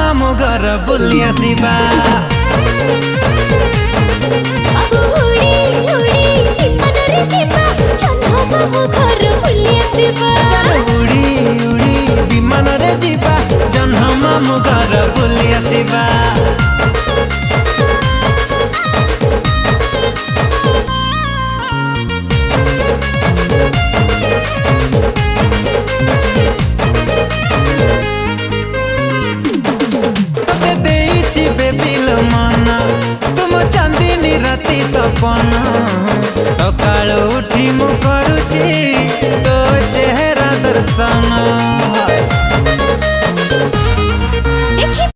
मामू घर बुली आसिबा। उड़ी उड़ी विमान रे जीवा जन्ह मामू घर बुली आसिबा। तुम चांदनी राति सपना सकाल उठी मु करुची तो चेहरा दर्शन।